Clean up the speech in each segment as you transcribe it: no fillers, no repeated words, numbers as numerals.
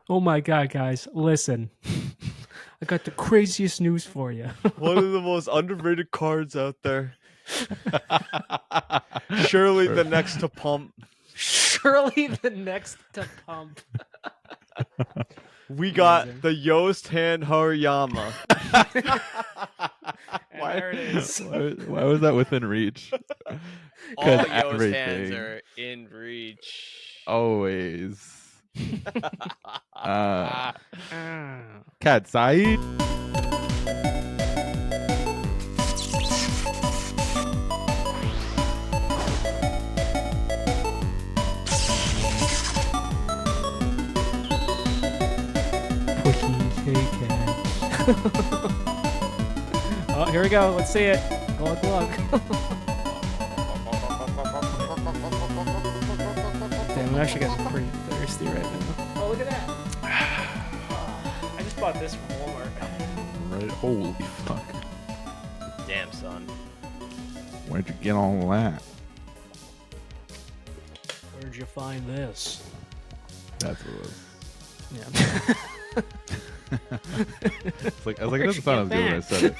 Oh my god, guys, listen. I got the craziest news for you. One of the most underrated cards out there. Surely the next to pump. Surely the next to pump. We got Amazing. the Yost Hand Hariyama. And there it is. Why was that within reach? All Because Yost hands everything. are in reach. Always. Ah. Cat side. Pushy KADs. Oh, here we go. Let's see it. Glug glug. Damn, I'm actually getting pretty thirsty right now. Oh, look at that. I just bought this from Walmart. Right. Holy fuck. Damn, son. Where'd you get all that? Where'd you find this? That's what it was. Yeah. It's like, I was like, it doesn't sound as good when I said it.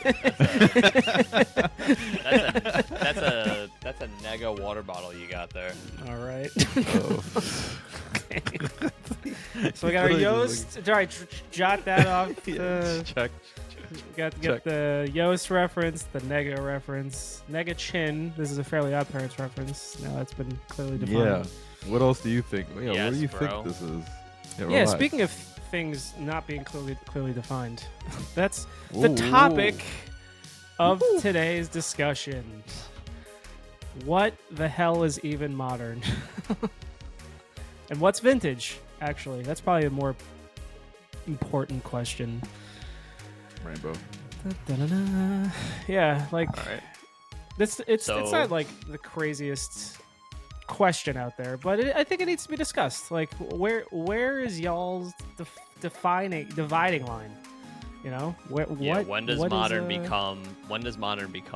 That's a Nega water bottle you got there. All right. Oh. So we got our Literally Yoast. All right, jot that off. Check. Got to check. get the Yoast reference, the Nega reference, Nega Chin. This is a Fairly Odd Parents reference. Now that's been clearly defined. Yeah. What else do you think? Yeah, what Yes, do you bro. think this is? Yeah, relax. speaking of things not being clearly defined, that's the Ooh. topic of today's discussion. What the hell is even modern? And what's vintage, actually? That's probably a more important question. Rainbow. Da-da-da-da. Yeah, like All right. it's So- not like the craziest question out there, but I think it needs to be discussed. Like, where is y'all's dividing line? You know, Yeah. what? When does what is, modern become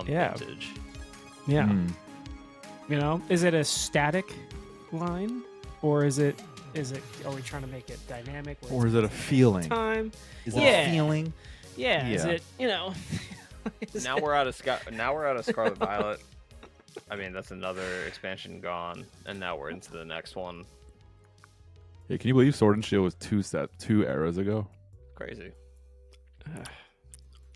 Yeah. vintage? Yeah, Mm. you know, is it a static line, or is it? Are we trying to make it dynamic? where Or it's is it a feeling? time? Is Yeah. it a feeling? Yeah. Is Yeah. it? You know. Now we're out of Scarlet Violet. I mean, that's another expansion gone, and now we're into the next one. Hey, can you believe Sword and Shield was two eras ago? Crazy.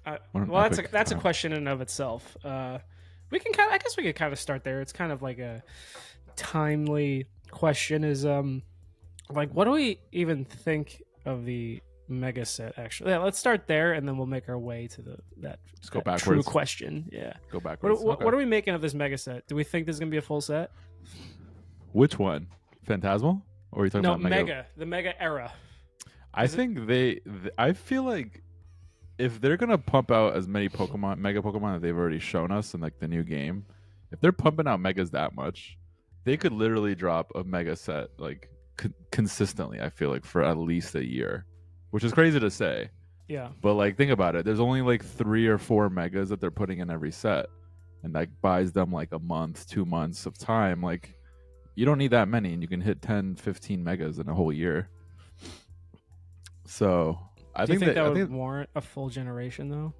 What an Well, epic that's a time. question in and of itself. We can I guess we could kind of start there. It's kind of like a timely question. Is like, what do we even think of the mega set? Actually, yeah, let's start there, and then we'll make our way to that Just go true backwards. question. Yeah. Go backwards. Okay. What are we making of this mega set? Do we think this is gonna be a full set? Which one? Phantasmal? Or are you talking No, about Mega? the mega era. I Is it- think I feel like if they're gonna pump out as many Mega Pokemon that they've already shown us in like the new game, if they're pumping out Megas that much, they could literally drop a Mega set like consistently. I feel like for at least a year, which is crazy to say. Yeah. But like, think about it. There's only like 3 or 4 Megas that they're putting in every set, and that buys them like a month, 2 months of time. Like, you don't need that many, and you can hit 10, 15 Megas in a whole year. So I Do you think think that would think warrant a full generation though?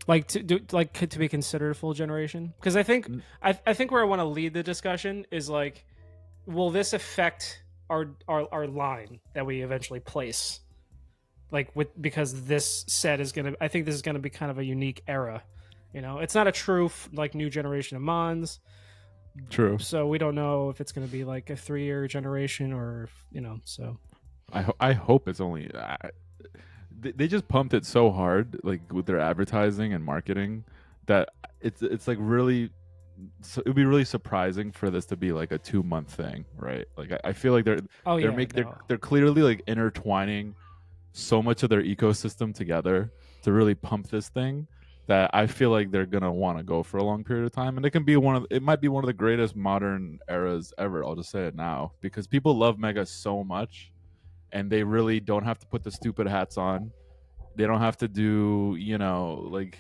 Like to be considered a full generation? Because I think I think where I want to lead the discussion is like, will this affect our line that we eventually place? Like because this set is gonna, I think this is gonna be kind of a unique era. You know, it's not a true like new generation of Mons, true. so we don't know if it's gonna be like a 3-year generation or you know. So I hope it's only. They just pumped it so hard, like with their advertising and marketing, that it's like really. So it would be really surprising for this to be like a 2-month thing, right? Like I feel like they're clearly like intertwining so much of their ecosystem together to really pump this thing that I feel like they're gonna want to go for a long period of time, and it might be one of the greatest modern eras ever. I'll just say it now because people love Mega so much, and they really don't have to put the stupid hats on. They don't have to do, like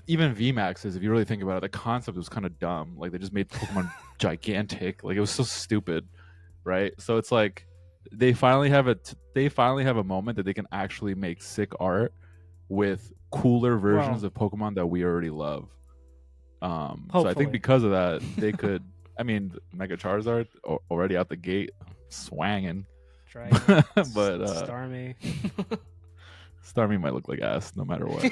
even VMAXs. If you really think about it, the concept was kind of dumb. Like they just made Pokemon gigantic. Like it was so stupid, right? So it's like they finally have a moment that they can actually make sick art with cooler versions Well, of Pokemon that we already love. So I think hopefully. because of that, they could. I mean, Mega Charizard already out the gate, swanging. Dragon, But Starmie. Starmie might look like ass no matter what.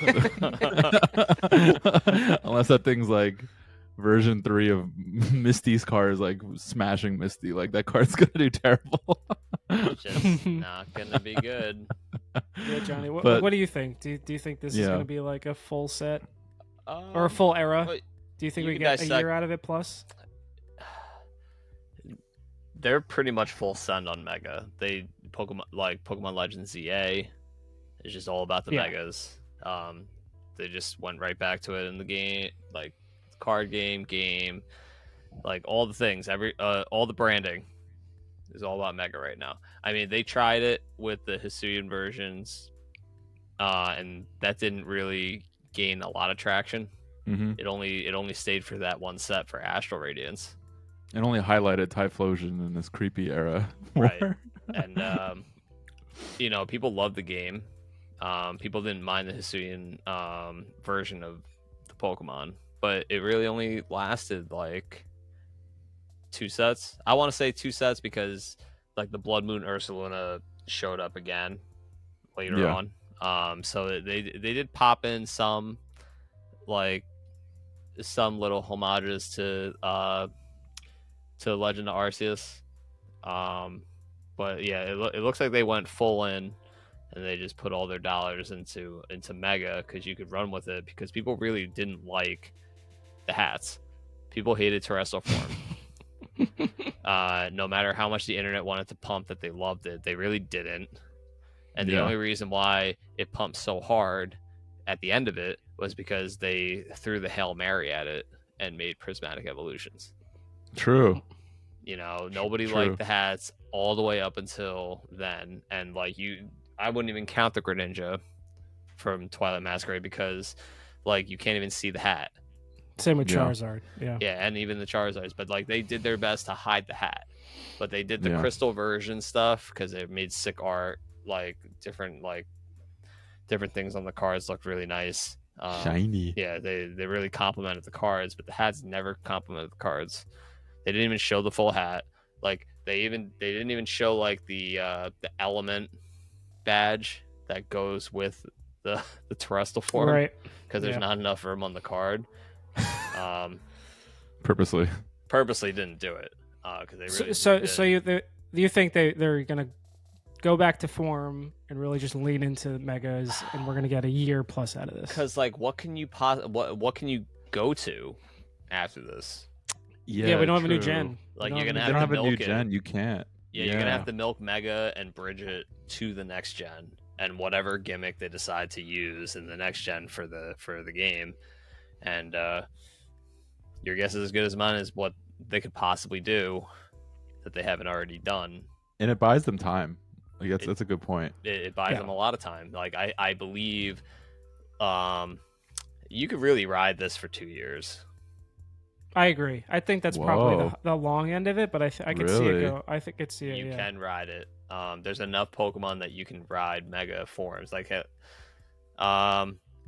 Unless that thing's like version 3 of Misty's car is like smashing Misty. Like that card's gonna do terrible. Just not gonna be good. Yeah, Johnny, But- what do you think? Do you think this is Yeah. going to be like a full set or a full era? but Do you think you we can get a dissect- year out of it plus? They're pretty much full send on Mega. They Pokemon Legends ZA is just all about the Yeah. Megas. They just went right back to it in the game, like card game, like all the things, all the branding is all about Mega right now. I mean, they tried it with the Hisuian versions, and that didn't really gain a lot of traction. Mm-hmm. It only stayed for that one set for Astral Radiance. It only highlighted Typhlosion in this creepy era. Right. War. And people love the game. People didn't mind the Hisuian version of the Pokemon, but it really only lasted like 2 sets. I want to say 2 sets because like the Blood Moon Ursaluna showed up again later Yeah. on. So they did pop in some little homages to Legend of Arceus. But yeah, it looks like they went full in, and they just put all their dollars into Mega because you could run with it because people really didn't like the hats. People hated terrestrial form. No matter how much the internet wanted to pump that they loved it, they really didn't. And the Yeah. only reason why it pumped so hard at the end of it was because they threw the Hail Mary at it and made prismatic evolutions. True. Nobody True. liked the hats all the way up until then. And I wouldn't even count the Greninja from Twilight Masquerade because you can't even see the hat. Same with Yeah. Charizard. Yeah. Yeah, and even the Charizards, but they did their best to hide the hat. But they did the Yeah. crystal version stuff because they made sick art, different things on the cards looked really nice. Shiny. Yeah, they really complimented the cards, but the hats never complimented the cards. They didn't even show the full hat. They didn't even show the element badge that goes with the terrestrial form, Right. because there's Yeah. not enough room on the card. Purposely. Purposely didn't do it because they really So you think they're gonna go back to form and really just lean into megas, and we're gonna get a year plus out of this? because what can you what can you go to after this? Yeah, we don't have a new true. gen. Like, We you're gonna They don't have a new milk it. gen. You can't. Yeah, you're gonna have to milk Mega and bridge it to the next gen, and whatever gimmick they decide to use in the next gen for the game. And your guess is as good as mine as what they could possibly do that they haven't already done. And it buys them time. That's a good point. It buys Yeah. them a lot of time. I believe you could really ride this for 2 years. I agree. I think that's probably Whoa. the long end of it, but I could see it Really? go. I think it's You yeah. can ride it. There's enough Pokemon that you can ride Mega forms. I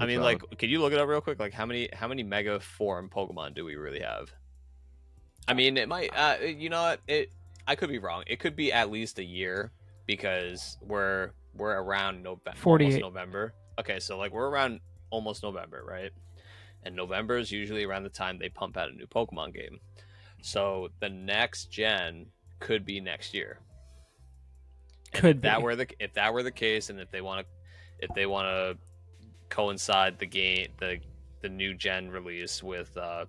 mean, valid. could you look it up real quick? How many Mega form Pokemon do we really have? I mean, it might. You know what? I could be wrong. It could be at least a year because we're around November. 48. Almost November. Okay, so we're around almost November, right? And November is usually around the time they pump out a new Pokemon game. So the next gen could be next year. And Could if that be. if that were the case, and if they want to coincide the game, the new gen release with the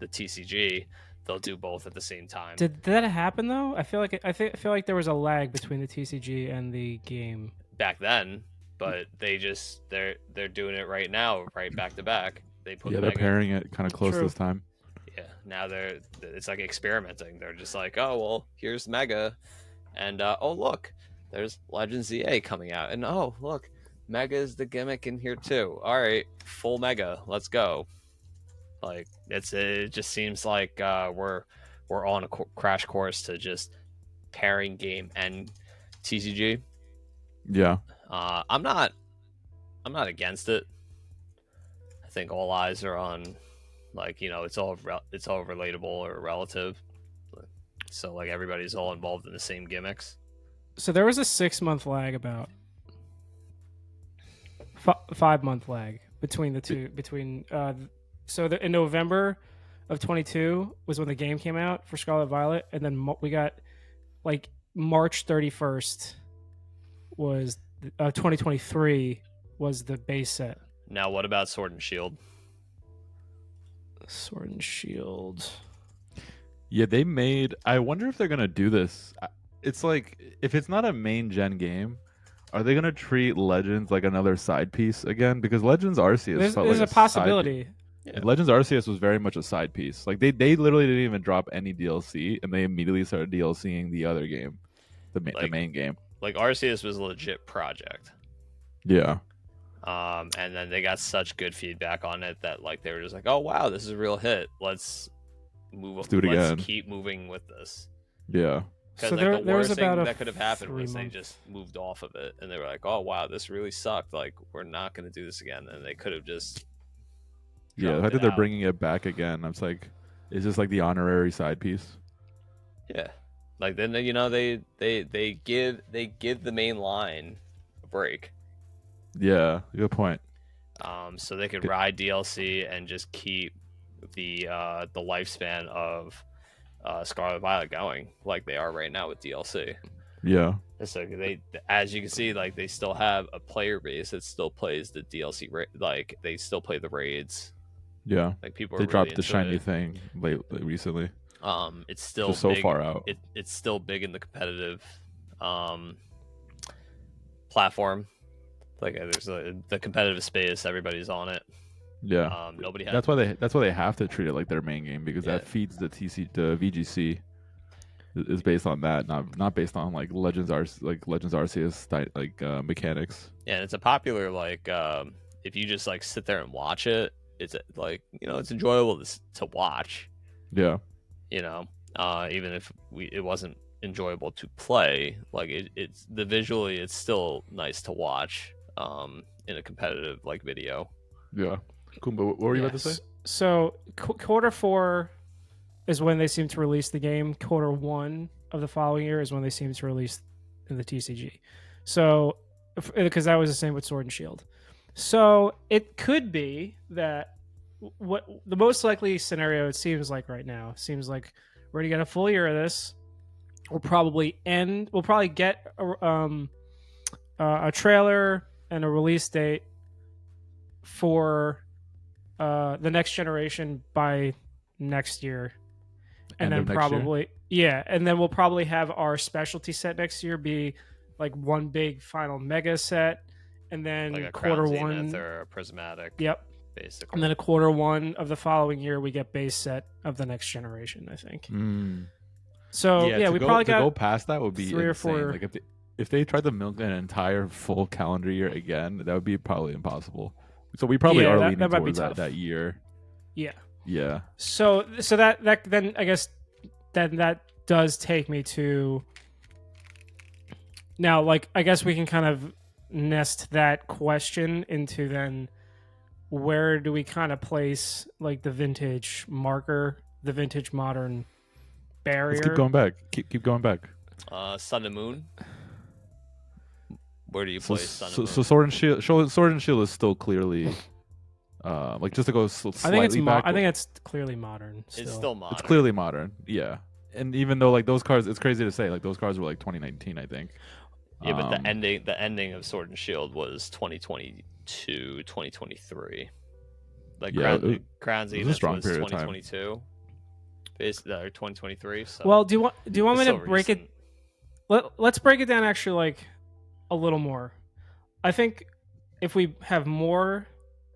TCG, they'll do both at the same time. Did that happen though? I feel like there was a lag between the TCG and the game. Back then, but they're doing it right now, right back to back. They put They're Mega- pairing it kind of close True. this time. Yeah, now it's like experimenting. They're just like, oh well, here's Mega, and oh look, there's Legends ZA coming out, and oh look, Mega is the gimmick in here too. All right, full Mega, let's go. It just seems like we're on a crash course to just pairing game and TCG. Yeah. I'm not against it. I think all eyes are on, like, it's all relatable or relative. So like everybody's all involved in the same gimmicks. So there was a 6-month lag, about 5-month lag between the two. In November of 22 was when the game came out for Scarlet Violet, and then we got like March 31st was 2023 was the base set. Now, what about Sword and Shield? Sword and Shield. Yeah, they made. I wonder if they're gonna do this. It's like, if it's not a main gen game, are they gonna treat Legends like another side piece again? Because Legends Arceus felt There's like a possibility. Yeah. Legends Arceus was very much a side piece. Like they literally didn't even drop any DLC, and they immediately started DLCing the other game, the main game. Like Arceus was a legit project. Yeah. And then they got such good feedback on it that like they were just like, oh wow, this is a real hit. Let's do it again. Let's keep moving with this. Yeah. Because So like, the worst was thing about that could have happened was they 3-month. just moved off of it, and they were like, "Oh wow, this really sucked. Like, we're not going to do this again." And they could have just Yeah. dropped I it think they're out. bringing it back again. I'm like, is this like the honorary side piece? Yeah, like then they give the main line a break, Yeah. Good point. so they could ride DLC and just keep the lifespan of Scarlet Violet going like they are right now with DLC. Yeah. So they, as you can see, like they still have a player base that still plays the DLC. Like they still play the raids. Yeah. Like people They are dropped really the into shiny it. thing recently. It's still Just so big, far out. It's still big in the competitive platform. Like there's the competitive space. Everybody's on it. Yeah. Nobody has. That's why they have to treat it like their main game, because that feeds the VGC. Is based on that, not based on like Legends Arceus mechanics. Yeah, and it's a popular like if you just like sit there and watch it, it's like it's enjoyable to watch. Yeah. Even if it wasn't enjoyable to play, like it's visually it's still nice to watch in a competitive like video. Yeah. Kumba, what were you about to say? So quarter 4 is when they seem to release the game. Quarter 1 of the following year is when they seem to release in the TCG. So, because that was the same with Sword and Shield. So it could be that what the most likely scenario, it seems like right now, seems like we're gonna get a full year of this. We'll probably get a trailer and a release date for the next generation by next year. And then probably and then we'll probably have our specialty set next year be like one big final mega set, and then Like a quarter Crown 1 Zenith or a Prismatic. Yep. Basically. And then a quarter 1 of the following year we get base set of the next generation, I think. So we probably got go past that would be 3 or insane. 4. Like if they tried to milk an entire full calendar year again, that would be probably impossible. So we probably are leaning that might be towards tough. that year. Yeah. Yeah. So that then I guess then that does take me to now, like, I guess we can kind of nest that question into then where do we kind of place like the vintage marker, the vintage modern barrier? Let's keep going back. Keep going back. Sun and Moon. Where do you place Sun and Moon? So Sword and Shield is still clearly like, just to go slightly back. I think it's clearly modern. Still. It's still modern. It's clearly modern. Yeah. And even though like those cards, it's crazy to say, like those cards were like 2019, I think. Yeah, but the ending of Sword and Shield was 2022, 2023. Like Crown Zenith was 2022, or 2023. So well, do you want me to break recent. it? Let's break it down actually, like a little more. I think if we have more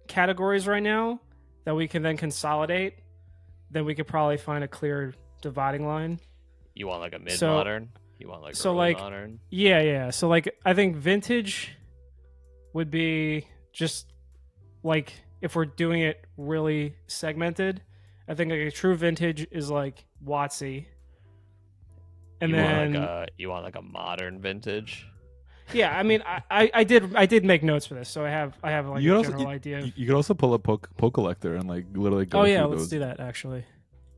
categories right now that we can then consolidate, then we could probably find a clear dividing line. You want like a mid-modern? You want like early modern? Yeah. So like I think vintage would be just like, if we're doing it really segmented, I think like a true vintage is like WotC. And you then want like a modern vintage. yeah, I mean, I did make notes for this, so I have like You a could general also idea. you could also pull up Pokelector and like literally go Oh yeah, through let's those do that actually.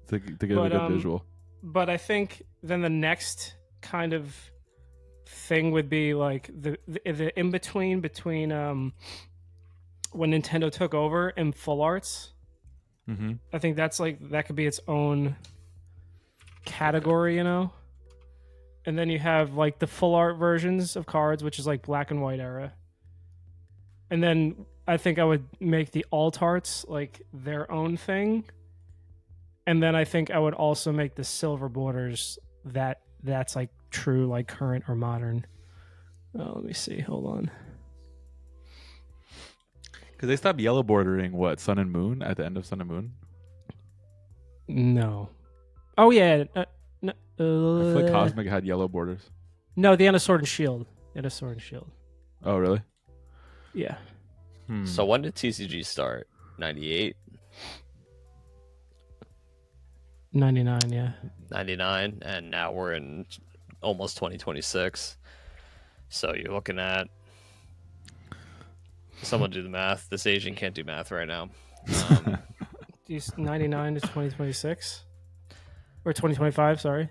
to get a But good visual. but I think then the next kind of thing would be like the in between when Nintendo took over and full arts. Mm-hmm. I think that's like that could be its own category, you know. And then you have like the full art versions of cards, which is like black and white era. And then I think I would make the alt arts like their own thing. And then I think I would also make the silver borders that's like true like current or modern. Let me see. Hold on. Because they stopped yellow bordering what Sun and Moon at the end of Sun and Moon. No. Oh yeah. I feel like Cosmic had yellow borders. No, the end of Sword and Shield. The end of Sword and Shield. Oh really? Yeah. So when did TCG start? 98? 99, yeah. 99, and now we're in almost 2026. So you're looking at someone do the math. This Asian can't do math right now. 99 to 2026 or 2025, sorry.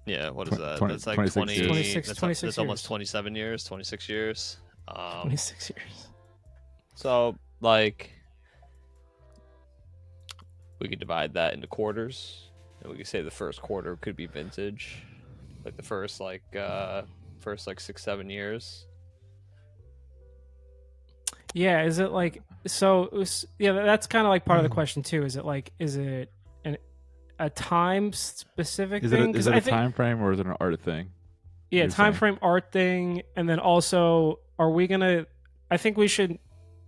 Yeah, what is that? 20 That's like 26 20. years. 26 that's 26 almost years. 27 years, 26 years. 26 years. So like we could divide that into quarters, and we could say the first quarter could be vintage, like the first 6-7 years. Yeah, is it like so? Yeah, that's kind of like part of the question too. Is it a time specific thing? Is it a time frame or is it an art thing? Yeah, you're time saying? frame art thing, and then also, are we gonna? I think we should,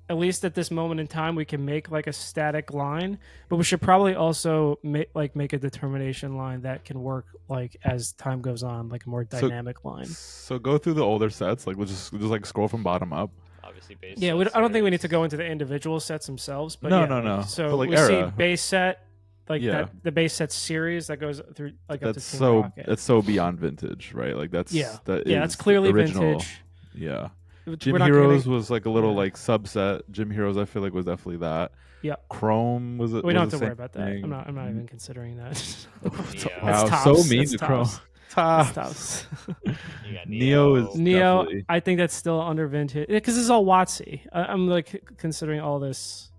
at least at this moment in time, we can make like a static line, but we should probably also make a determination line that can work like as time goes on, like a more dynamic line. So go through the older sets. Like we'll just like scroll from bottom up. Obviously, base. Yeah, set I don't think we series. need to go into the individual sets themselves, but No, yeah, no, like, no. So But, like, we see era. base set, like Yeah. the base set series that goes through like up to That's Team so Rocket. that's so beyond vintage, right? Like that's Yeah. that Yeah, is that's clearly original. vintage. Yeah. We're Gym not Heroes gonna- was like a little yeah. like subset. Gym Heroes I feel like was definitely that. Yeah. Chrome was. We was don't have the to worry same about that. thing. I'm not even considering that. Yeah. Wow, It's so tops. mean It's to Chrome. tops. Tops. It's tops. You got Neo is Neo, definitely- I think that's still under vintage because this is all WotC. I'm like considering all this.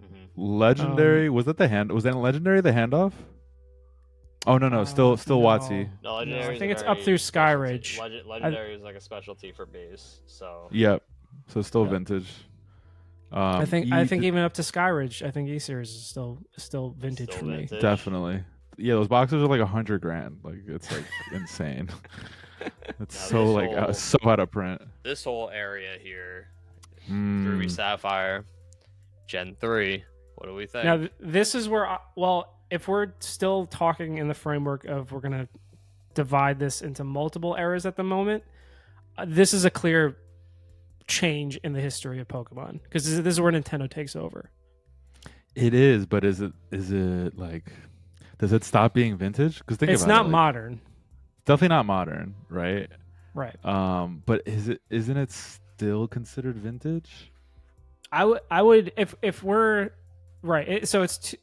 Mhm. Legendary. Was that the hand? Was that Legendary the handoff? Oh no, still no. WotC. No, I Legendary. think it's up through Skyridge. Legendary is like a specialty for base. So Yep. So still Yep. vintage. I think E- even up to Skyridge, I think E series is still vintage Still for me. vintage. definitely. Yeah, those boxes are like $100,000. Like it's like insane. It's Now so this like whole- so out of print. this whole area here, Mm. Ruby Sapphire, Gen 3. What do we think? Now this is where if we're still talking in the framework of we're gonna divide this into multiple eras at the moment, this is a clear change in the history of Pokemon because this is where Nintendo takes over. It is, but is it like? Does it stop being vintage? Because think It's about not it, like, modern, definitely not modern, right? right? But isn't it still considered vintage? I would if we're right. So it's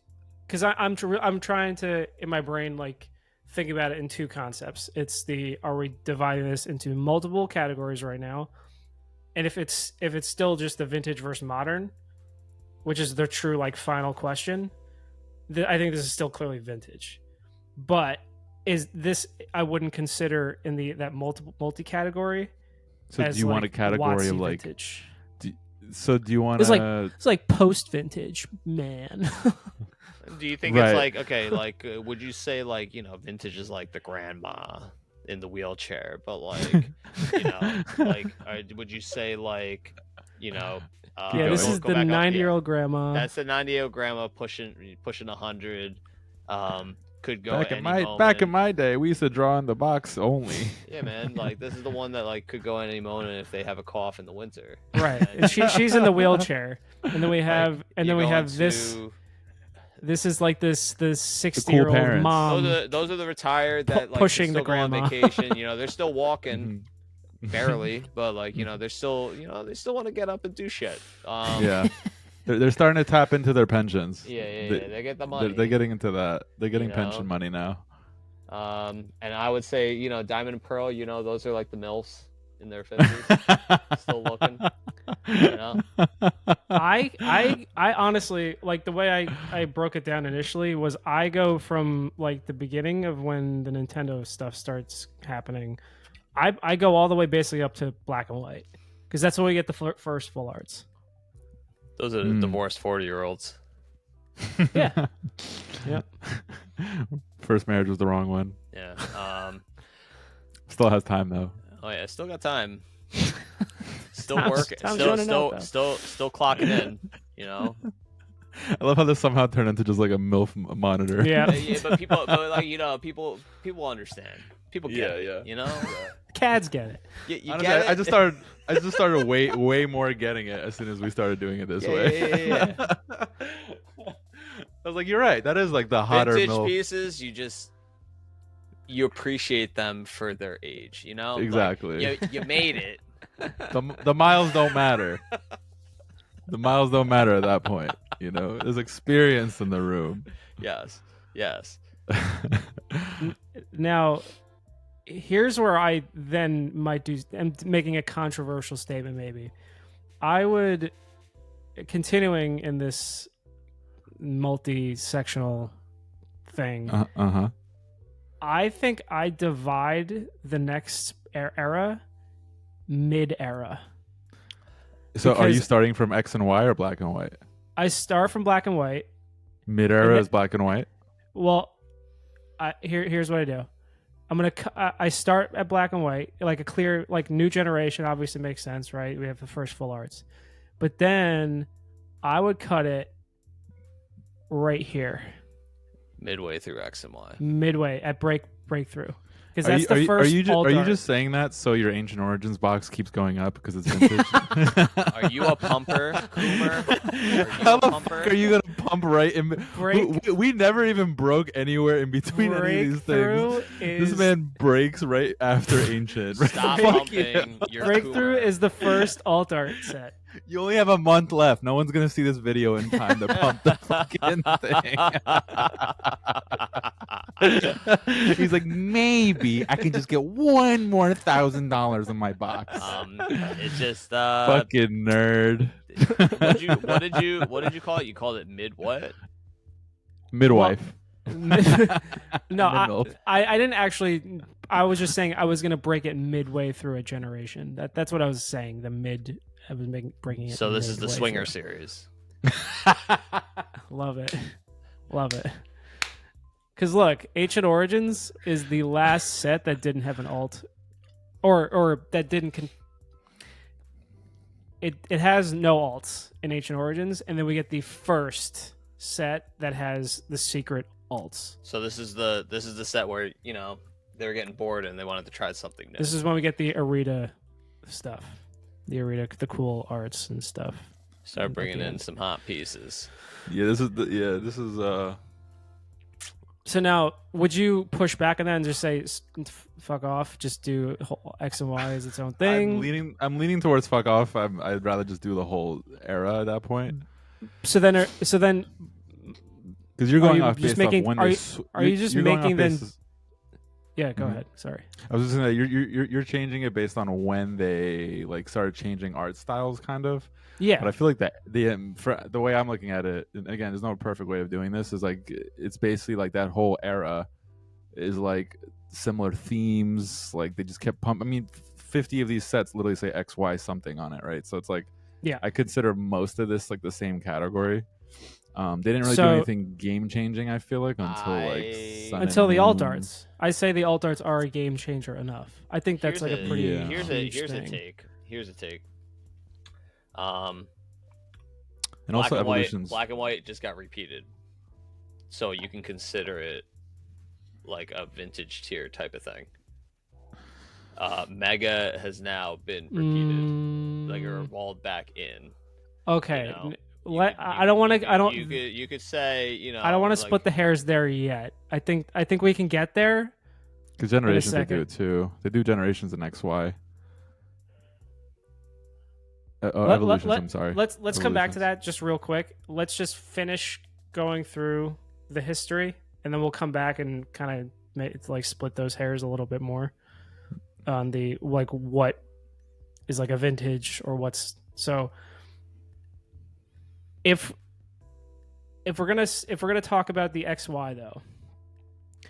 because I'm trying to in my brain like think about it in two concepts. It's are we dividing this into multiple categories right now, and if it's still just the vintage versus modern, which is the true like final question, I think this is still clearly vintage. But is this I wouldn't consider in that multi category. So as do you want a like category WotC of like? vintage. So do you want It's to? It's like post vintage, man. Do you think Right. it's like okay, like would you say like vintage is like the grandma in the wheelchair, but like like would you say like yeah, this this is the 90-year-old grandma. That's the 90-year-old grandma pushing 100. Could go back at in any back in moment. my day, we used to draw in the box only. Yeah, man. Like this is the one that like could go at any moment if they have a cough in the winter. Right. And She's in the wheelchair, and then we have you go this. into This is like this cool 60-year-old parents. mom. Those are the retired that like pushing still the go on grandma. vacation. You know, they're still walking Mhm. barely, but like you know, they're still they still want to get up and do shit. Yeah. They're starting to tap into their pensions. Yeah, they get the They're money. getting into that. They're getting You pension know? money now. And I would say, Diamond and Pearl, those are like the MILFs in their 50s, still looking. I honestly, like, the way I broke it down initially was I go from like the beginning of when the Nintendo stuff starts happening. I go all the way basically up to black and white because that's when we get the first full arts. Those are divorced 40-year-olds. Yeah. Yep. First marriage was the wrong one. Yeah. Still has time though. Oh yeah, still got time. Still Time's working. running out, though. Still clocking in. I love how this somehow turned into just like a MILF monitor. Yeah. Yeah, but people understand. People get it. KADs get it. You Honestly, get it. I just started way more getting it as soon as we started doing it this way. Yeah. I was like, you're right. That is like the hotter Vintage MILF. pieces, you appreciate them for their age. Exactly. Like, you made it. The miles don't matter. The miles don't matter at that point. There's experience in the room. Yes. Now, here's where I then might do. I'm making a controversial statement. Maybe I would, continuing in this multi-sectional thing. I think I divide the next era mid-era. So are you Because starting from X and Y or black and white? I start from black and white. Mid-era is black and white? Well, here's what I do. I start at black and white, like a clear, like new generation obviously makes sense, right? We have the first full arts. But then I would cut it right here. Midway through X and Y. Midway at breakthrough. Because that's the first. Are you just saying that so your Ancient Origins box keeps going up because it's vintage? Are you a pumper, Coomer? How the fuck are you gonna pump right in? We never even broke anywhere in between any of these things. This man breaks right after Ancient. Stop pumping. Your Breakthrough Coomer. is the first alt art set. You only have a month left. No one's gonna see this video in time to pump the fucking thing. He's like, maybe I can just get one more $1,000 in my box. It's just fucking nerd. What did you call it? You called it mid what? Midwife. No, I didn't actually. I was just saying I was gonna break it midway through a generation. That's what I was saying. The mid. I was breaking it. So this is the Swinger series. Love it. Because look, Ancient Origins is the last set that didn't have an alt, or that didn't. It has no alts in Ancient Origins, and then we get the first set that has the secret alts. So this is the set where they were getting bored and they wanted to try something new. This is when we get the Arita stuff. The cool arts and stuff. Start bringing in some hot pieces. Yeah, this is. So now, would you push back on that and just say, "Fuck off"? Just do X and Y as its own thing. I'm leaning towards fuck off. I'd rather just do the whole era at that point. So then, because you're going off just based making. off when are you just making then? Yeah, go ahead. Sorry. I was just saying that you're changing it based on when they like started changing art styles, kind of. Yeah. But I feel like that the way I'm looking at it, and again, there's no perfect way of doing this. Is like it's basically like that whole era is like similar themes. Like they just kept pumping. I mean, 50 of these sets literally say X, Y, something on it, right? So it's like, yeah, I consider most of this like the same category. They didn't really do anything game changing. I feel like until the alt arts. I say the alt arts are a game changer enough. I think that's like a pretty here's thing. a take. And also evolutions. Black and white just got repeated, so you can consider it like a vintage tier type of thing. Mega has now been repeated, like or walled back in. Okay. I don't want to. I don't. You could say, you know. I don't want to like, split the hairs there yet. I think we can get there. Because generations they do second. it too. They do generations in XY. Let- Evolutions. I'm sorry. Let's come back to Evolutions. that just real quick. Let's just finish going through the history, and then we'll come back and kind of like split those hairs a little bit more on the like what is like a vintage or what's so. If we're gonna talk about the XY though,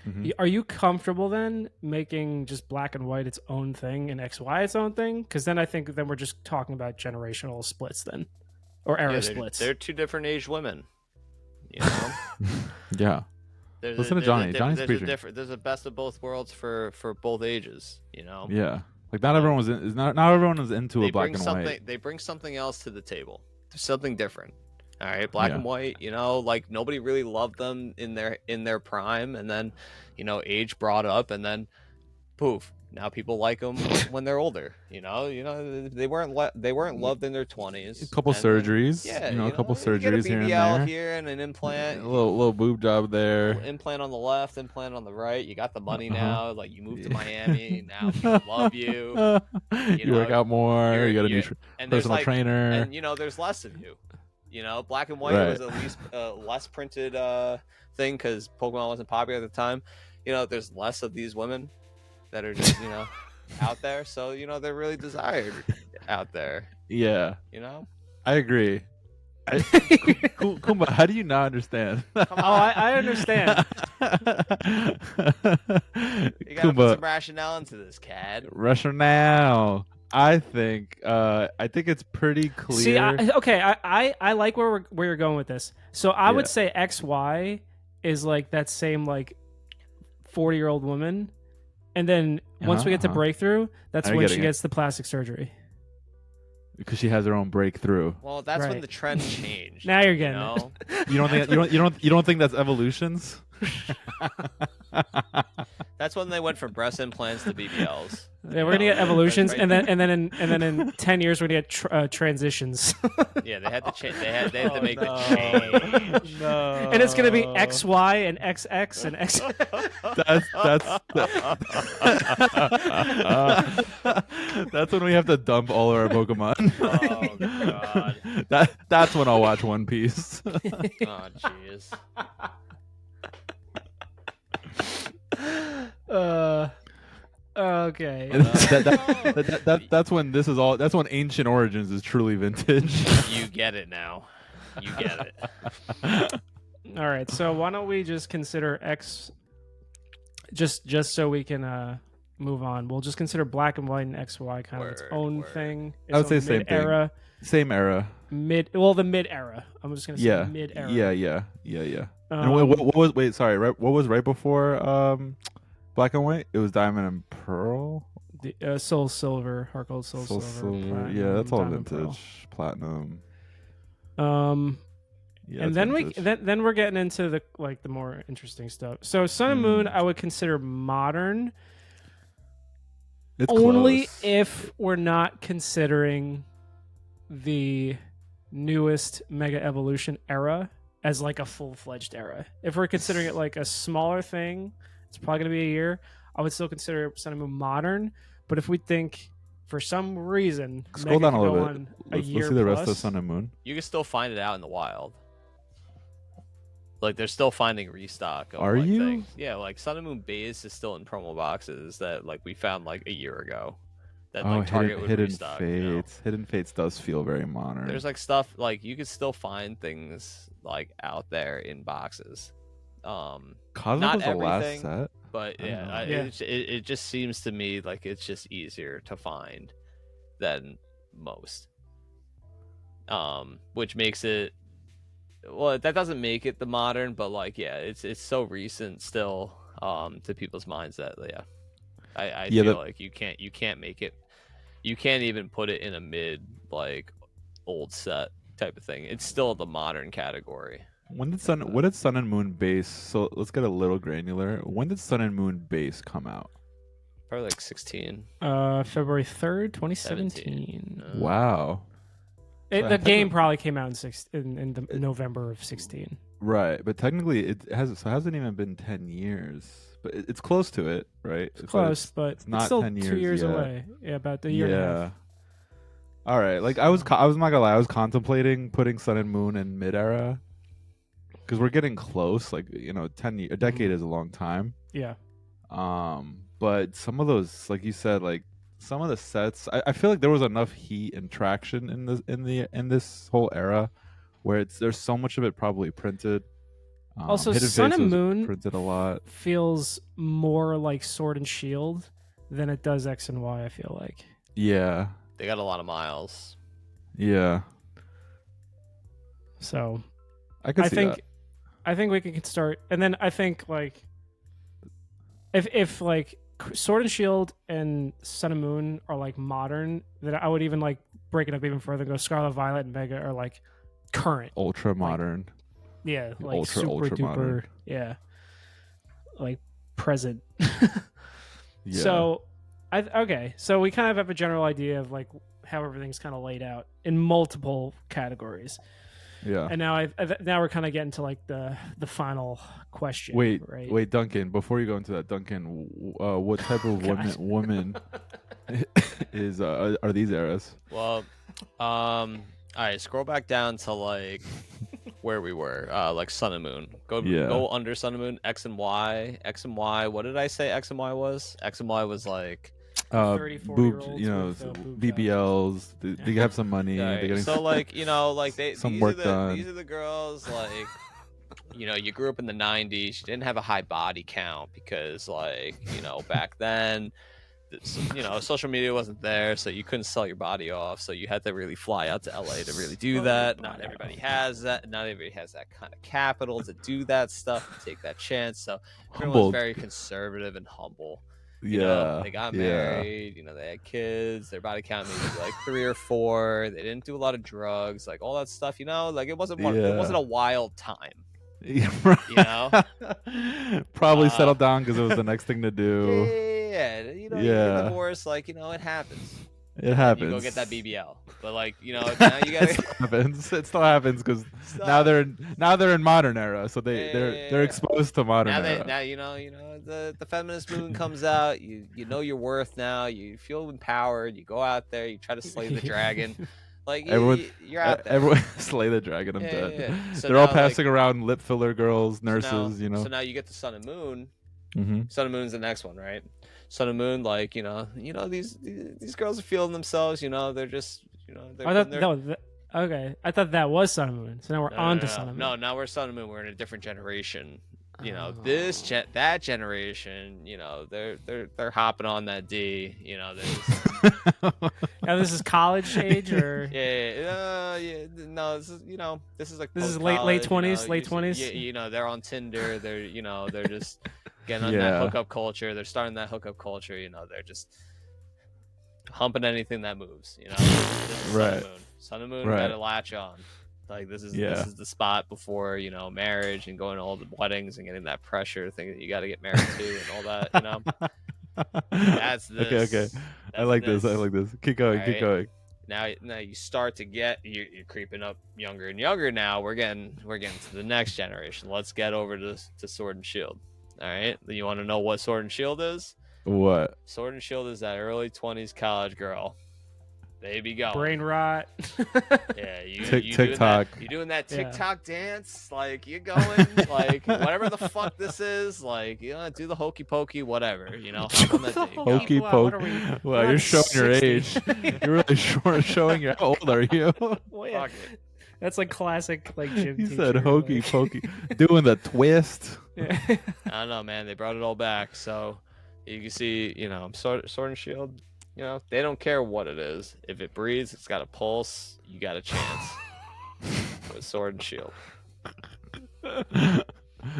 Mhm. are you comfortable then making just black and white its own thing and XY its own thing? Because then I think then we're just talking about generational splits then, or era yeah, splits. They're two different aged women. You know. Yeah. Listen to Johnny. Johnny's preaching. There's a best of both worlds for both ages. You know. Yeah. Like not everyone was not everyone was into a black and white. They bring something else to the table. Something different. All right, black and white. You know, like nobody really loved them in their prime, and then, you know, age brought up, and then, poof. Now people like them when they're older. You know, they weren't loved in their 20s. A couple surgeries. Yeah, you know, a couple you get surgeries a here and BBL there. here and an implant. A little boob job there. Implant on the left, implant on the right. You got the money now. Like you moved to Yeah. Miami. Now people love you. You work out more. You got a new personal trainer. And you know, there's less of you. You know, black and white was at least less printed thing because Pokemon wasn't popular at the time. You know, there's less of these women that are just, you know, out there. So, you know, they're really desired out there. Yeah. You know? I agree. Kumba, how do you not understand? I understand. You gotta put some rationale into this, CAD. Rationale. I think it's pretty clear. See, I like where you're going with this. So I would say XY is like that same like 40-year-old woman, and then once we get to breakthrough, that's when she gets the plastic surgery. Because she has her own breakthrough. Well, that's when the trend changed. Now you're getting it. You don't think that's evolutions? That's when they went from breast implants to BBLs. Yeah, we're gonna get evolutions, and then in 10 years we're gonna get transitions. Yeah, they had to change. They had to make the change. No. And it's gonna be XY and XX and X. That's when we have to dump all of our Pokemon. Oh god. That's when I'll watch One Piece. Oh jeez. Okay. That's when this is all. That's when Ancient Origins is truly vintage. You get it now. You get it. All right. So why don't we just consider X? Just so we can move on. We'll just consider black and white and XY kind of its own thing. I would say same era. Same era. The mid era. I'm just gonna say mid era. Yeah. And what was what was right before black and white? It was Diamond and Pearl. The Soul Silver, Heart Gold, Soul Silver. Platinum, yeah, that's all Diamond, vintage. Platinum. Yeah, and then then we're getting into the the more interesting stuff. So Sun and Moon, I would consider modern. It's only close. if we're not considering the newest Mega Evolution era as like a full-fledged era. If we're considering it like a smaller thing, it's probably going to be a year. I would still consider Sun and Moon modern, but if we think for some reason scroll Mega down a little bit, let's see the rest of Sun and Moon. You can still find it out in the wild. Like they're still finding restock. Are you? Things. Yeah, like Sun and Moon Base is still in promo boxes that like we found like a year ago. That like Target would restock. Fates. You know? Hidden Fates does feel very modern. There's like stuff like you can still find things like out there in boxes. Cosmic not was the last everything, set, but it just seems to me like it's just easier to find than most. Which makes it. Well, that doesn't make it the modern, but like, yeah, it's so recent still, to people's minds that I feel like you can't make it, you can't even put it in a mid like old set type of thing. It's still the modern category. What did Sun and Moon Base? So let's get a little granular. When did Sun and Moon Base come out? Probably like 16. February 3rd, 2017. Wow. The game probably came out in the November of 16. Right, but technically it hasn't even been 10 years. But it's close to it, right? It's close, but it's not still 10 2 years yet. away. Yeah, about a year and a half. All right, like I was not gonna lie, I was contemplating putting Sun and Moon in mid era because we're getting close. Like, you know, a decade is a long time. Yeah. But some of those, like you said, like some of the sets, I feel like there was enough heat and traction in this whole era where there's so much of it probably printed. Also, Hidden Sun and Faces Moon printed a lot. feels more like Sword and Shield than it does X and Y. I feel like. Yeah. They got a lot of miles. Yeah. So, I can see that. I think we can start, and then I think like if like Sword and Shield and Sun and Moon are like modern, then I would even like break it up even further. Go Scarlet Violet and Mega are like current, ultra modern. Yeah, like ultra duper modern. Yeah, like present. Yeah. So, so we kind of have a general idea of like how everything's kind of laid out in multiple categories. Yeah. And now now we're kind of getting to like the final question. Wait, Duncan. Before you go into that, Duncan, what type of woman is are these eras? Well, all right. Scroll back down to like where we were, like Sun and Moon. Go under Sun and Moon. X and Y. X and Y. What did I say? X and Y was? X and Y was like 34-year-olds, you know, with, BBLs. They have some money. Right. They're getting So like, you know, like some work done. These are the girls like, you know, you grew up in the 90s. You didn't have a high body count because like, you know, back then, you know, social media wasn't there, so you couldn't sell your body off. So you had to really fly out to LA to really do that. Not everybody has that. Not everybody has that kind of capital to do that stuff, to take that chance. So everyone's very conservative and humble. You know, they got married, you know, they had kids, their body count maybe like 3 or 4. They didn't do a lot of drugs, like all that stuff, you know, like it wasn't a wild time. You know? Probably settled down because it was the next thing to do. Yeah. You know, you get divorced, like, you know, it happens. It happens. You go get that BBL, but like, you know, now you gotta. It still happens because now they're in modern era, so they're exposed to modern era. Now you know the feminist movement comes out. You know your worth now. You feel empowered. You go out there. You try to slay the dragon. Like you're out there. Everyone slay the dragon. I'm dead. Yeah. So they're all passing around lip filler girls, nurses. So you know. So now you get the Sun and Moon. Mm-hmm. Sun and Moon's the next one, right? Sun and Moon, like you know, these girls are feeling themselves. You know, they're just, you know, okay. I thought that was Sun and Moon. So now we're on to Sun and Moon. No, now we're Sun and Moon. We're in a different generation. You know, that generation. You know, they're hopping on that D. You know, now this is college age or no, this is, you know, this is like this is late 20s, late 20s. You know, they're on Tinder. They're, you know, they're just getting on that hookup culture. They're starting that hookup culture. You know, they're just humping anything that moves. You know, this is right. Sun and Moon gotta latch on. Like this is the spot before, you know, marriage and going to all the weddings and getting that pressure thing that you got to get married to and all that. You know, that's this. Okay. I like this. Keep going. Right? Keep going. Now you start to get you're creeping up younger and younger. Now we're getting to the next generation. Let's get over to Sword and Shield. All right. You want to know what Sword and Shield is? What? Sword and Shield is that early 20s college girl. They be going. Brain rot. Yeah, you TikTok. You're doing that TikTok dance. Like you're going like whatever the fuck this is. Like you know, do the hokey pokey, whatever. You know, hop on that thing. Hokey pokey. Well, you're showing 60. Your age. You're really showing your. How old are you? Well, yeah. Fuck it. That's like classic, like gym. He said hokey pokey, doing the twist. Yeah. I don't know, man. They brought it all back, so you can see, you know, Sword and Shield. You know, they don't care what it is. If it breathes, it's got a pulse. You got a chance. With Sword and Shield.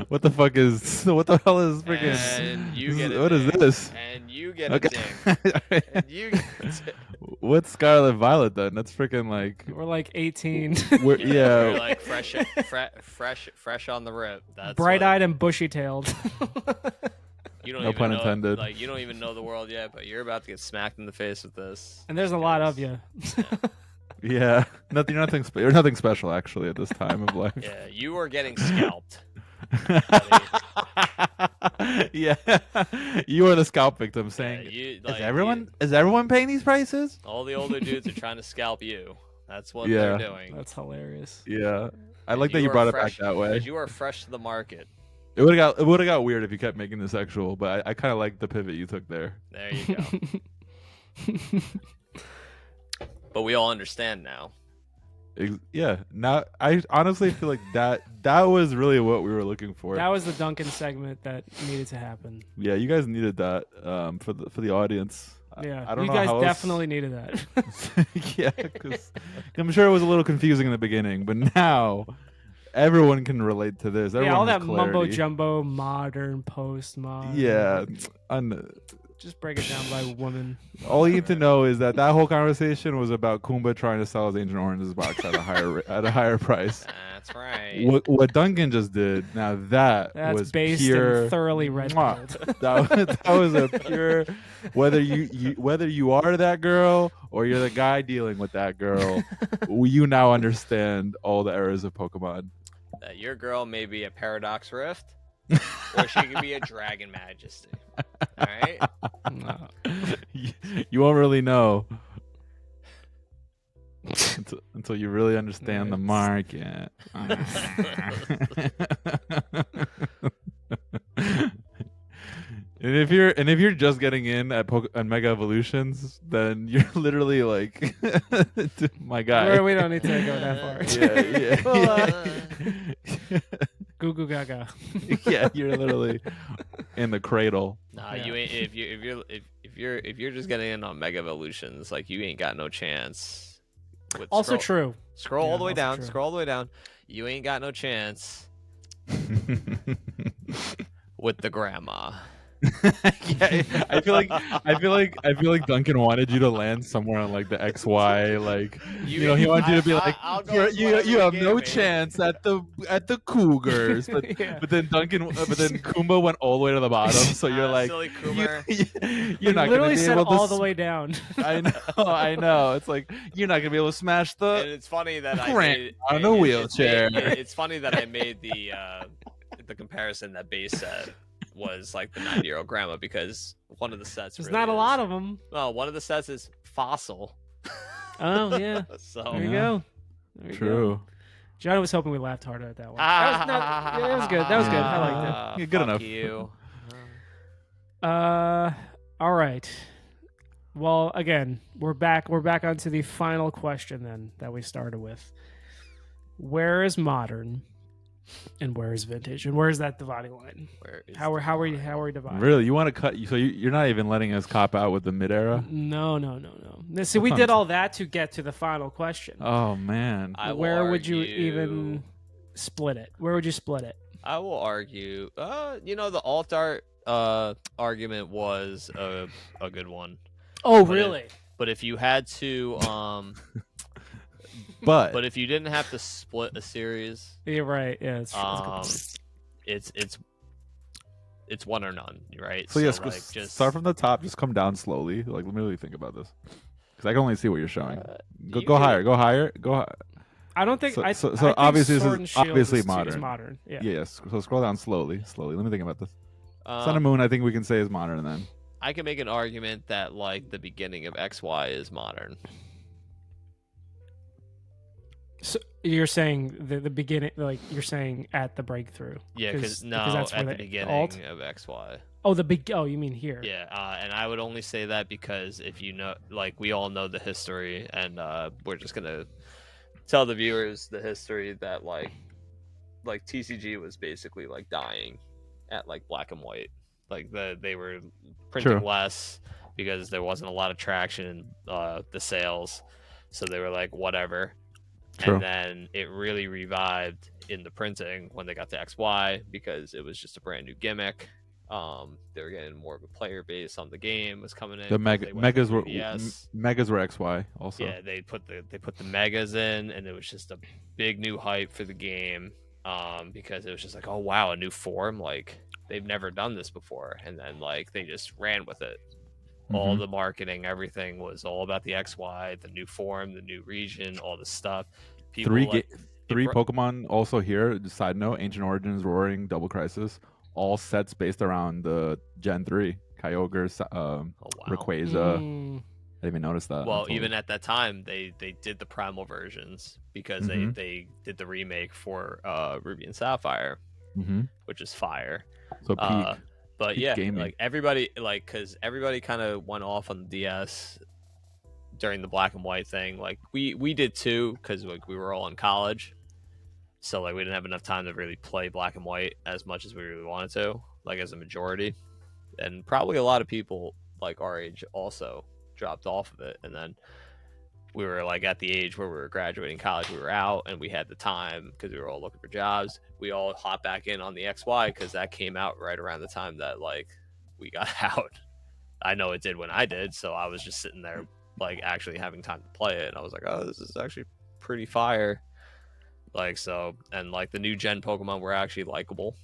What the fuck is? What the hell is freaking? And you get what is this? And you get a ding. And you get a ding. What's Scarlet Violet then? That's freaking like. We're like 18. We're like fresh on the rip. That's bright-eyed and bushy-tailed. You don't no even pun know, intended. Like you don't even know the world yet, but you're about to get smacked in the face with this. And there's a lot of you. Yeah, nothing. You're nothing special actually at this time of life. Yeah, you are getting scalped. Yeah, you are the scalp victim. Yeah, Saying, you is everyone paying these prices? all the older dudes are trying to scalp you. That's what Yeah. they're doing. That's hilarious. Yeah, I like that you are brought it fresh, back that way. Because you are fresh to the market. It would have got weird if you kept making this sexual, but I kind of like the pivot you took there. There you go. But we all understand now. Yeah. Now I honestly feel like that was really what we were looking for. That was the Duncan segment that needed to happen. Yeah, you guys needed that for the audience. Yeah, I don't you know guys how definitely needed that. Yeah, because I'm sure it was a little confusing in the beginning, but now everyone can relate to this. Everyone Yeah, all has that clarity. mumbo jumbo, modern, postmodern. Yeah, just break it down by woman. all you need to know is that whole conversation was about Kumba trying to sell his Ancient Oranges box at a higher price. That's right. What Duncan just did, now that's was based pure, and thoroughly red pilled. that was a pure, whether you are that girl or you're the guy dealing with that girl, you now understand all the errors of Pokemon. That your girl may be a Paradox Rift, or she could be a Dragon Majesty. All right. No. You won't really know until you really understand the market. And if you're just getting in at Mega Evolutions, then you're literally like my guy. We don't need to go that far. Yeah. Goo goo gaga. Yeah, you're literally in the cradle. Nah, Yeah. you ain't. If you're just getting in on Mega Evolutions, like you ain't got no chance. Also true. Scroll Yeah, all the way also down. true. Scroll all the way down. You ain't got no chance with the grandma. Yeah, I feel like Duncan wanted you to land somewhere on like the XY, like he wanted you to be like you have no chance at the Cougars, but Yeah. but then Kumba went all the way to the bottom, so you're like silly Coomer. you're not gonna literally be said able to all the way down. I know. It's like you're not gonna be able to smash And the it's funny that I grandma made, on a wheelchair. It's funny that I made the comparison that Base said was like the 90-year-old grandma, because one of the sets There's really not a is- lot of them. Well, one of the sets is fossil. Oh yeah. So There you Yeah. go. There you go. True. Johnny was hoping we laughed harder at that one. That was good. That was good. I liked it. Yeah, good fuck enough. You. All right. Well, again, we're back onto the final question then that we started with. Where is modern and where is vintage? And where is that dividing line? Where is How the are we line? dividing? Really, you want to cut? So you're not even letting us cop out with the mid era? No. See, we did all that to get to the final question. Oh man. I will Where would you argue- even split it? Where would you split it? I will argue. The alt art argument was a good one. Oh, But really? But if you had to, But but if you didn't have to split a series, You're right. Yeah, that's true. That's a good point. it's one or none, right? so yes, like, just start from the top. Just come down slowly. Like let me really think about this, because I can only see what you're showing. Go you go could- higher. Go higher. Go higher. I don't think. So- I so think obviously this Sword is and Shield obviously is modern. modern. Yeah. Yes. So scroll down slowly. Slowly. Let me think about this. Sun and Um, Moon, I think we can say is modern then. I can make an argument that like the beginning of XY is modern. So you're saying the beginning, like you're saying at the breakthrough. Yeah, because that's at where the beginning alt? of XY. Oh, Oh, you mean here? Yeah, and I would only say that because if you know, like we all know the history, and we're just gonna tell the viewers the history that like TCG was basically like dying at like black and white, like they were printing True. less because there wasn't a lot of traction in the sales, so they were like whatever. True. And then it really revived in the printing when they got to XY because it was just a brand new gimmick. They were getting more of a player base on the game was coming in. The 'cause they went megas to were 3DS. megas were XY also. Yeah, they put the megas in, and it was just a big new hype for the game. Because it was just like, oh wow, a new form, like they've never done this before, and then like they just ran with it. all the marketing, everything was all about the XY, the new form, the new region, all the stuff. People Three Pokemon also here. Side note: Ancient Origins, Roaring, Double Crisis, all sets based around the Gen 3. Kyogre, Rayquaza. I didn't even notice that. Well, even at that time, they did the primal versions because they did the remake for Ruby and Sapphire, which is fire. So peak. But peak yeah, gaming. like everybody, like because everybody kind of went off on the DS during the black and white thing. Like we did too, because like we were all in college, so like we didn't have enough time to really play black and white as much as we really wanted to, like as a majority, and probably a lot of people like our age also dropped off of it. And then we were like at the age where we were graduating college, we were out and we had the time because we were all looking for jobs. We all hopped back in on the XY because that came out right around the time that like we got out. I know it did when I did, so I was just sitting there like actually having time to play it, and I was like, oh, this is actually pretty fire. Like, so, and like the new gen Pokemon were actually likable.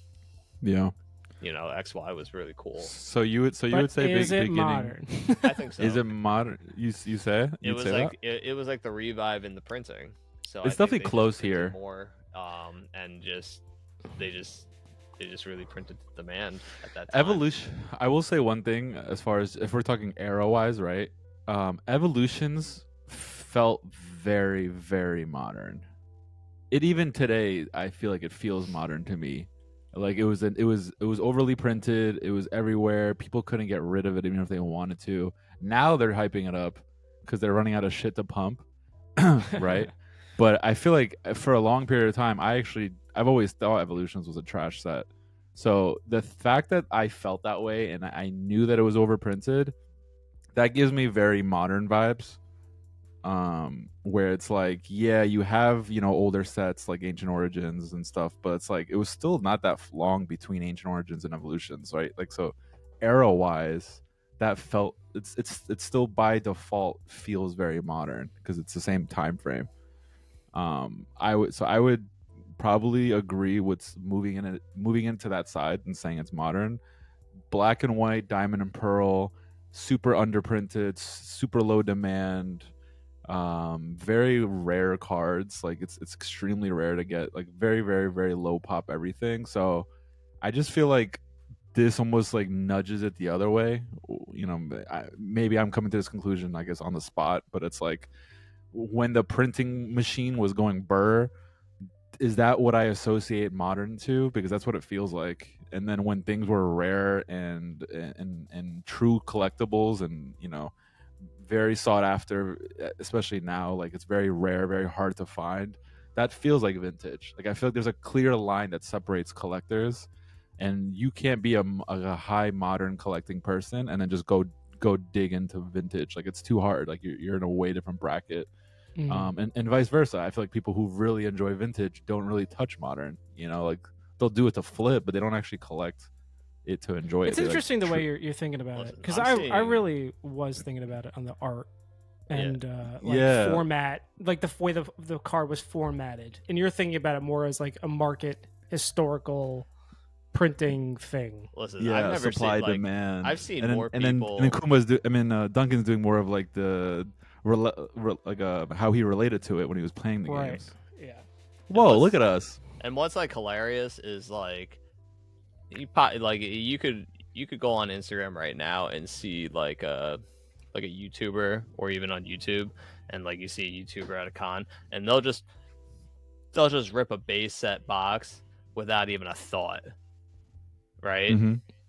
Yeah. You know, XY was really cool. So you would say is it beginning. modern? I think so. Is it modern? You say it was say like it was like the revive in the printing. So it's definitely close here. More, and they just really printed the demand at that time. Evolution. I will say one thing as far as if we're talking arrow wise, right? Evolutions felt very, very modern. It even today, I feel like it feels modern to me. Like it was overly printed. It was everywhere. People couldn't get rid of it even if they wanted to. Now they're hyping it up because they're running out of shit to pump, right? But I feel like for a long period of time, I've always thought Evolutions was a trash set. So the fact that I felt that way and I knew that it was overprinted, that gives me very modern vibes. Where it's like, yeah, you have, older sets like Ancient Origins and stuff, but it's like it was still not that long between Ancient Origins and Evolutions, right? Like, so arrow wise, that felt it's still by default feels very modern because it's the same time frame. I would probably agree with moving into that side and saying it's modern. Black and white, Diamond and Pearl, super underprinted, super low demand. Very rare cards. Like it's extremely rare to get like very, very, very low pop everything. So I just feel like this almost like nudges it the other way. Maybe I'm coming to this conclusion, I guess, on the spot, but it's like when the printing machine was going burr, is that what I associate modern to? Because that's what it feels like. And then when things were rare and true collectibles and very sought after, especially now, like it's very rare, very hard to find, that feels like vintage. Like I feel like there's a clear line that separates collectors, and you can't be a high modern collecting person and then just go dig into vintage. Like it's too hard. Like you're in a way different bracket. And vice versa. I feel like people who really enjoy vintage don't really touch modern. Like they'll do it to flip, but they don't actually collect it to enjoy it. It's interesting the way you're thinking about it, because I really was thinking about it on the art and format, like the way the card was formatted, and you're thinking about it more as like a market historical printing thing. Listen, I've never supply seen, demand. I've seen more people. And then Kuma's Duncan's doing more of like the how he related to it when he was playing the games. Yeah. Whoa, look at us. And what's like hilarious is like you could go on Instagram right now and see like a YouTuber, or even on YouTube, and like you see a YouTuber at a con, and they'll just rip a base set box without even a thought, right?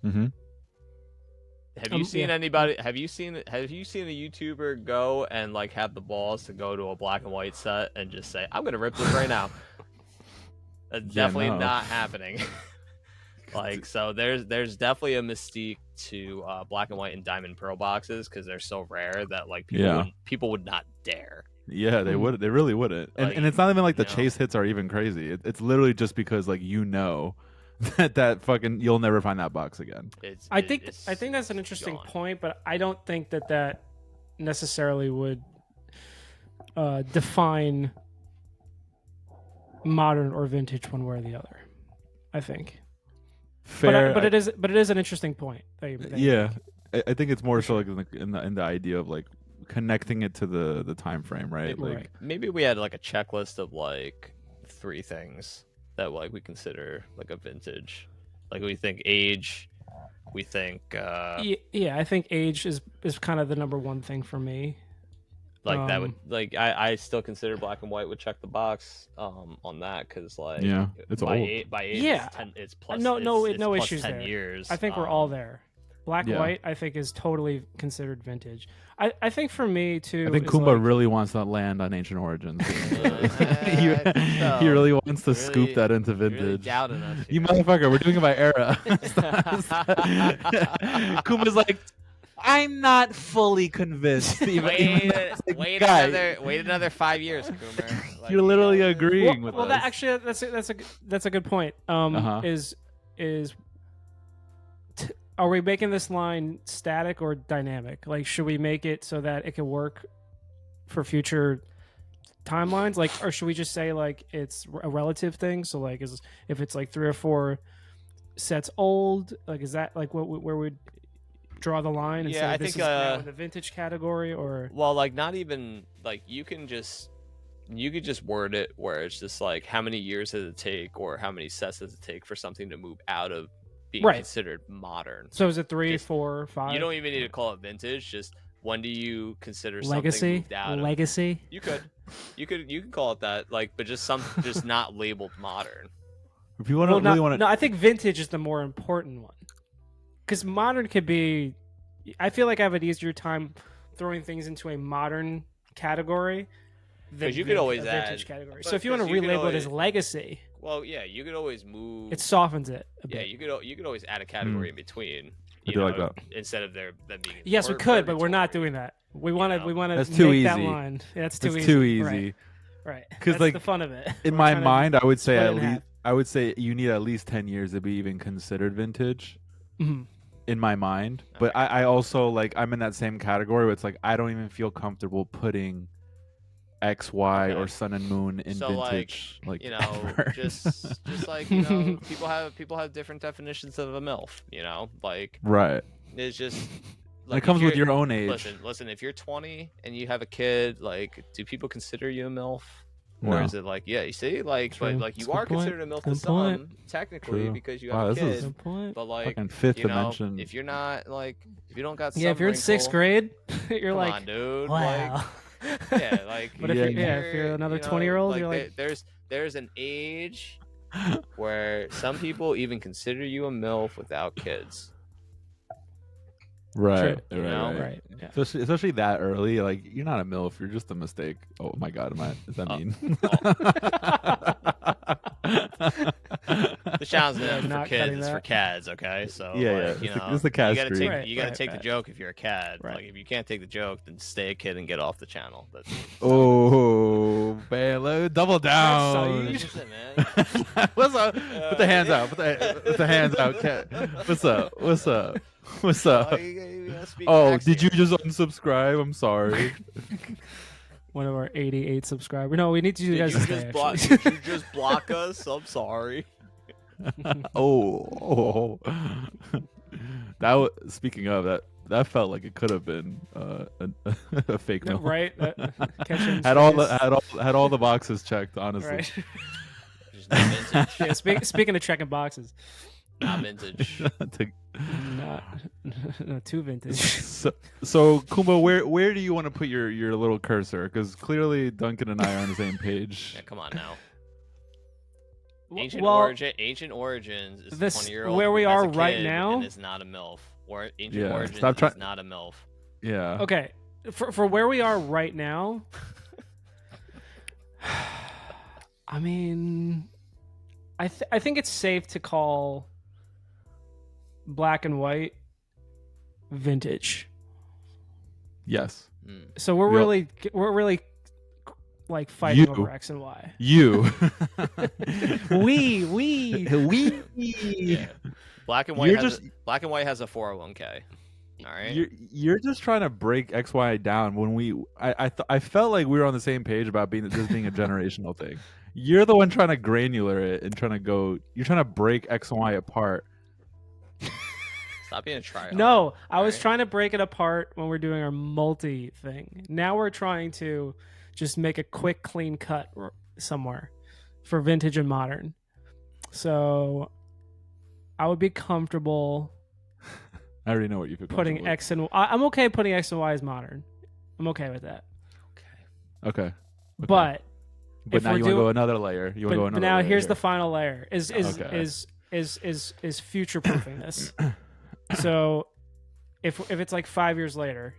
Have you seen anybody? Have you seen a YouTuber go and like have the balls to go to a black and white set and just say, "I'm gonna rip this right now"? That's definitely not happening. Like, so there's definitely a mystique to black and white and diamond pearl boxes because they're so rare that like people would not dare. Yeah, they would. They really wouldn't. Like, and it's not even like the chase hits are even crazy. It's literally just because like that fucking you'll never find that box again. I think that's an interesting point, but I don't think that necessarily would define modern or vintage one way or the other. I think. Fair, but it is an interesting point. Yeah, I think it's more so like in the idea of like connecting it to the time frame, right? Maybe, Like maybe we had like a checklist of like 3 things that like we consider like a vintage. Like we think age, we think Yeah, I think age is kind of the number one thing for me. like that would like I still consider black and white would check the box on that because like yeah, it's by old. age, by age Yeah. it's plus no it's plus issues 10 there. years. I think we're all there. Black Yeah. white, I think, is totally considered vintage. I think for me too. I think is Kumba like, really wants to land on Ancient Origins. I think so. He really wants to scoop Really- that into Really vintage. doubting us You here. motherfucker, we're doing it by era. Kumba's like, I'm not fully convinced. Wait guy, another 5 years, Coomer. Like, you're literally you know, agreeing with us. that actually that's a good point. Uh-huh. Are we making this line static or dynamic? Like, should we make it so that it can work for future timelines? Like, or should we just say like it's a relative thing? So like, if it's like 3 or 4 sets old, like is that like where we'd draw the line and Yeah, say I this think, is now in the vintage category? Or well, like not even like you could just word it where it's just like how many years does it take or how many sets does it take for something to move out of being Right. considered modern. so is it 3, Just- 4, 5? You don't even need to call it vintage. Just when do you consider legacy, something moved out of? legacy. You could call it that. Like, but just not labeled modern. If you want to Well, really want to, no, I think vintage is the more important one because modern could be. I feel like I have an easier time throwing things into a modern category than 'Cause you could always a vintage add- category. but So if you want to 'cause you could relabel it as always- legacy, Well, yeah, you could always move. it softens it a Yeah, bit. you could always add a category in between. I You do know, like that. instead of them being. Yes, we could, but we're not purgatory. doing that. We want to. know. We want to That's make too that easy. line. Yeah, that's too it's easy. too easy. Right. 'Cause, That's like, the fun of it. In We're my trying to mind, I would say split it at in least half. I would say you need at least 10 years to be even considered vintage. Mhm. In my mind, but I also like I'm in that same category where it's like I don't even feel comfortable putting X, Y, Okay. or Sun and Moon in So vintage. Like you know, ever. just like you know, people have different definitions of a MILF. You know, like right. it's just. And Like, it comes if with you're- your own age. Listen. If you're 20 and you have a kid, like, do people consider you a MILF? Or No. is it like, yeah, you see, like, True. but like That's you a are good point. considered a MILF to Good point. some, technically, True. because you Wow, have a this is- kid. Good point. But like, Fucking fifth you know, dimension. if you're not like, if you don't got, Yeah, if you're in some 6th wrinkle- grade, you're come like, on, dude, wow. like, yeah, like, But if you're another you know, 20-year-old, you're like, there's an age where some people even consider you a MILF without kids. Right. You know? right. Yeah. Especially that early, like you're not a MILF, you're just a mistake. Oh my god, is that mean? The challenge is for Not kids, cutting it's for that. CADs, okay? So Yeah, like, yeah, you it's the- know, it's the CAD you gotta stream. take you gotta Right, take right. the joke if you're a CAD. Right. Like if you can't take the joke, then stay a kid and get off the channel. That's Oh man, double down. That's that's it, man. What's up? Put the hands out. Put the hands out, cat. What's up? What's up? What's up? You gotta speak Oh, facts did you here. just unsubscribe? I'm sorry. One of our 88 subscribers. No, we need to do Did guys you to just stay, block? actually. Did you just block us? I'm sorry. Oh. That was, speaking of that felt like it could have been a fake No, note. right? Catching had all strays. had all the boxes checked, honestly. Right. Just not vintage. Yeah, speaking of checking boxes, Not vintage. not too vintage. So Kumba, where do you want to put your little cursor? Because clearly Duncan and I are on the same page. Yeah, come on now. Well, Ancient Origins is this- 20-year-old where we who has are a right kid now? and is not a MILF. Or Ancient Yeah, Origins stop try- is not a MILF. Yeah. okay, for where we are right now, I mean, I think it's safe to call black and white vintage. Yes. Mm. So we're Yep. really like fighting You. over X and Y. You. We. we. Yeah. Black and white You're has just- black and white has a 401k. All right. You're just trying to break XY down. When I felt like we were on the same page about this being a generational thing. You're the one trying to granular it and trying to go. You're trying to break X and Y apart. Stop being a tryhard. No, I was right? trying to break it apart when we're doing our multi thing. Now we're trying to just make a quick, clean cut somewhere for vintage and modern. So I would be comfortable I already know what you feel putting comfortable X and Y. I'm okay putting X and Y as modern. I'm okay with that. Okay. with. Okay. But if now we're you want to doing- go another layer. You want to go but another now layer here's here. the final layer: is Okay. future proofing this. So if it's like 5 years later,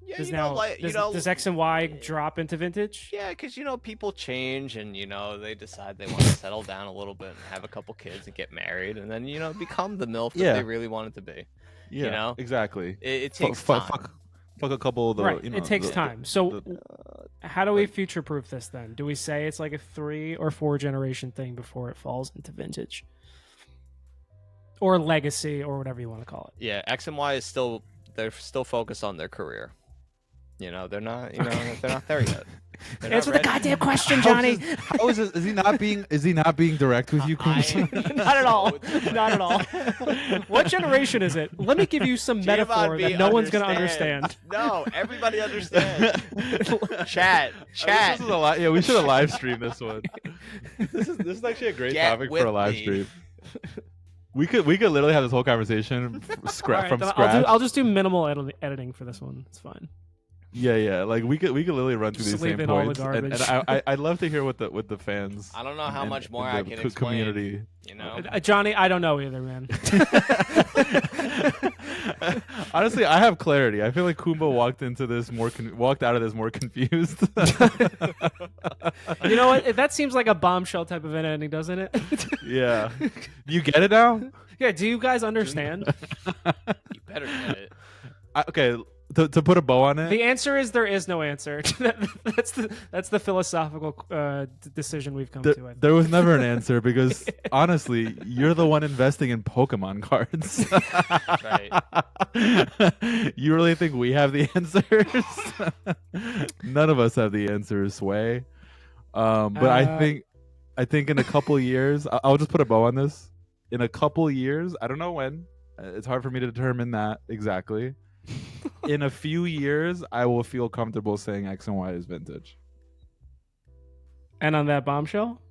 Yeah, does you know, now like, does X and Y drop into vintage? Yeah, because people change, and they decide they want to settle down a little bit and have a couple kids and get married, and then become the MILF that Yeah. they really want it to be. Yeah, exactly. It takes time. Fuck a couple of the. Right, You know, it takes the- time. So how do we like- future proof this then? Do we say it's like a 3 or 4 generation thing before it falls into vintage? Or legacy, or whatever you want to call it. Yeah, X and Y they're still focused on their career. They're not they're not there yet. They're not Answer the ready. goddamn question, Johnny. How is this? Is he not being? Is he not being direct with you? Kunz? Not at all. Not at all. What generation is it? Let me give you some metaphor that no one's going to understand. No, everybody understands. Chat. This is a lot. Yeah, we should have live streamed this one. This is actually a great Get topic with for a live me. stream. We could literally have this whole conversation All from right, then scratch. I'll just do minimal editing for this one. It's fine. Yeah. Like we could literally run through Just these leave same in all the points, and garbage. I'd love to hear what the fans. I don't know how and- much and more the I can explain. community. Johnny, I don't know either, man. Honestly, I have clarity. I feel like Kumba walked out of this more confused. You know what? That seems like a bombshell type of an ending, doesn't it? Yeah. You get it now? Yeah. Do you guys understand? You better get it. Okay. To put a bow on it. The answer is there is no answer. That's the philosophical decision we've come to. I think. There was never an answer because honestly, you're the one investing in Pokemon cards. Right. You really think we have the answers? None of us have the answers, Sway. But I think in a couple years, I'll just put a bow on this. In a couple years, I don't know when. It's hard for me to determine that exactly. In a few years, I will feel comfortable saying X and Y is vintage. And on that bombshell.